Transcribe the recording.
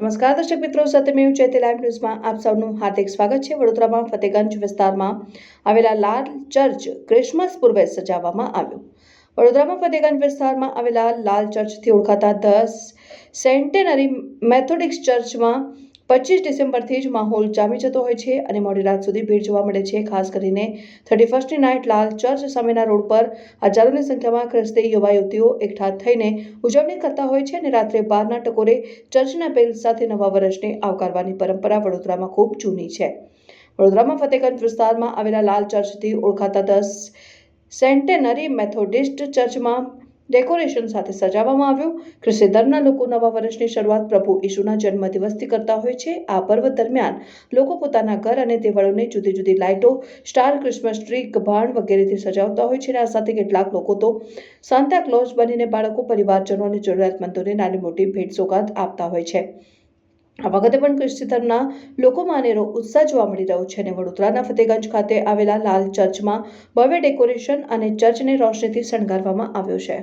નમસ્કાર દર્શક મિત્રો, સત્યમેવ જયતે લાઈવ ન્યૂઝમાં આપ સૌનું હાર્દિક સ્વાગત છે। વડોદરામાં ફતેગંજ વિસ્તારમાં આવેલા લાલ ચર્ચ ક્રિસમસ પૂર્વે સજાવવામાં આવ્યું। વડોદરામાં ફતેગંજ વિસ્તારમાં આવેલા લાલ ચર્ચથી ઓળખાતા ધ સેન્ટેનરી મેથોડિસ્ટ ચર્ચમાં 25 ડિસેમ્બરથી જ માહોલ જામી જતો હોય છે અને મોડી રાત સુધી ભીડ જોવા મળે છે। ખાસ કરીને 31મી નાઇટ લાલ ચર્ચ સામેના રોડ પર હજારોની સંખ્યામાં ખ્રિસ્તી યુવા યુવતીઓ એકઠા થઈને ઉજવણી કરતા હોય છે અને રાત્રે 12ના ટકોરે ચર્ચના બેલ સાથે નવા વર્ષને આવકારવાની પરંપરા વડોદરામાં ખૂબ જૂની છે। વડોદરામાં ફતેગંજ વિસ્તારમાં આવેલા લાલ ચર્ચથી ઓળખાતા ધ સેન્ટેનરી મેથોડિસ્ટ ચર્ચમાં ડેકોરેશન સાથે સજાવવામાં આવ્યું। ખ્રિસ્તી ધર્મના લોકો નવા વર્ષની શરૂઆત પ્રભુ ઈસુના જન્મદિવસથી કરતા હોય છે। આ પર્વ દરમિયાન લોકો પોતાના ઘર અને દેવળોને જુદી જુદી લાઇટો, સ્ટાર, ક્રિસમસ ટ્રી, કબાટ વગેરેથી સજાવતા હોય છે। આ સાથે કેટલાક લોકો તો સાન્તા ક્લોઝ બનીને બાળકો, પરિવારજનો અને જરૂરિયાતમંદોને નાની મોટી ભેટ સોગાદ આપતા હોય છે। આ વખતે પણ ખ્રિસ્તી ધર્મના લોકોમાં અનેરો ઉત્સાહ જોવા મળી રહ્યો છે અને વડોદરાના ફતેગંજ ખાતે આવેલા લાલ ચર્ચમાં ભવ્ય ડેકોરેશન અને ચર્ચને રોશનીથી શણગારવામાં આવ્યો છે।